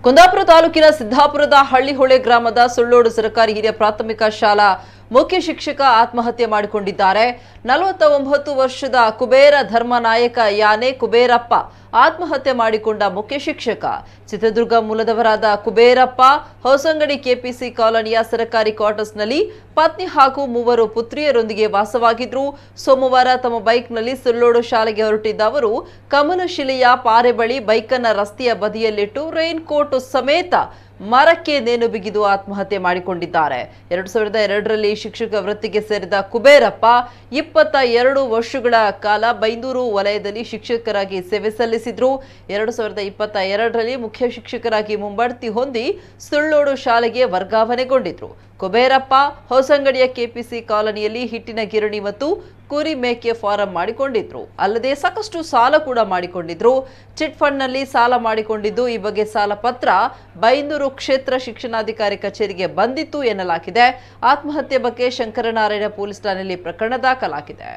ಕುಂದಾಪುರ ತಾಲೂಕಿನ ಸಿದ್ದಾಪುರದ ಹಳ್ಳಿಹೊಳೆ ಗ್ರಾಮದ ಸುಳ್ಳೋಡು ಸರ್ಕಾರಿ ಹಿರಿಯ ಪ್ರಾಥಮಿಕ ಶಾಲಾ ಮುಖ್ಯ ಶಿಕ್ಷಕ ಆತ್ಮಹತ್ಯೆ ಮಾಡಿಕೊಂಡಿದ್ದಾರೆ. 49 ವರ್ಷದ ಕುಬೇರ ಧರ್ಮನಾಯಕ ಯಾನೆ ಕುಬೇರಪ್ಪ ಆತ್ಮಹತ್ಯೆ ಮಾಡಿಕೊಂಡ ಮುಖ್ಯ ಶಿಕ್ಷಕ. ಚಿತ್ರದುರ್ಗ ಮೂಲದವರಾದ ಕುಬೇರಪ್ಪ ಹೊಸಂಗಡಿ ಕೆಪಿಸಿ ಕಾಲೋನಿಯ ಸರ್ಕಾರಿ ಕ್ವಾರ್ಟರ್ಸ್ನಲ್ಲಿ ಪತ್ನಿ ಹಾಗೂ 3 ಪುತ್ರಿಯರೊಂದಿಗೆ ವಾಸವಾಗಿದ್ರು. ಸೋಮವಾರ ತಮ್ಮ ಬೈಕ್ನಲ್ಲಿ ಸುಳ್ಳೋಡು ಶಾಲೆಗೆ ಹೊರಟಿದ್ದ ಅವರು ಕಮಲಶಿಲೆಯ ಪಾರೆ ಬಳಿ ಬೈಕನ್ನ ರಸ್ತೆಯ ಬದಿಯಲ್ಲಿಟ್ಟು ರೈನ್ ಕೋಟ್ ಸಮೇತ ಮರಕ್ಕೆ ನೇಣು ಬಿಗಿದು ಆತ್ಮಹತ್ಯೆ ಮಾಡಿಕೊಂಡಿದ್ದಾರೆ. 2002ರಲ್ಲಿ ಶಿಕ್ಷಕ ವೃತ್ತಿಗೆ ಸೇರಿದ ಕುಬೇರಪ್ಪ 22 ವರ್ಷಗಳ ಕಾಲ ಬೈಂದೂರು ವಲಯದಲ್ಲಿ ಶಿಕ್ಷಕರಾಗಿ ಸೇವೆ ಸಲ್ಲಿಸಿದ್ರು. 2022ರಲ್ಲಿ ಮುಖ್ಯ ಶಿಕ್ಷಕರಾಗಿ ಮುಂಬಡ್ತಿ ಹೊಂದಿ ಸುಳ್ಳೋಡು ಶಾಲೆಗೆ ವರ್ಗಾವಣೆಗೊಂಡಿದ್ರು. ಕುಬೇರಪ್ಪ ಹೊಸಂಗಡಿಯ ಕೆಪಿಸಿ ಕಾಲೋನಿಯಲ್ಲಿ ಹಿಟ್ಟಿನ ಗಿರಣಿ ಮತ್ತು ಕುರಿ ಮೇಕೆ ಫಾರಂ ಮಾಡಿಕೊಂಡಿದ್ರು. ಅಲ್ಲದೆ ಸಾಕಷ್ಟು ಸಾಲ ಕೂಡ ಮಾಡಿಕೊಂಡಿದ್ರು. ಚಿಟ್ ಫಂಡ್ನಲ್ಲಿ ಸಾಲ ಮಾಡಿಕೊಂಡಿದ್ದು, ಈ ಬಗ್ಗೆ ಸಾಲ ಪತ್ರ ಬೈಂದೂರು ಕ್ಷೇತ್ರ ಶಿಕ್ಷಣಾಧಿಕಾರಿ ಕಚೇರಿಗೆ ಬಂದಿತ್ತು ಎನ್ನಲಾಗಿದೆ. ಆತ್ಮಹತ್ಯೆ ಬಗ್ಗೆ ಶಂಕರನಾರಾಯಣ ಪೊಲೀಸ್ ಠಾಣೆಯಲ್ಲಿ ಪ್ರಕರಣ ದಾಖಲಾಗಿದೆ.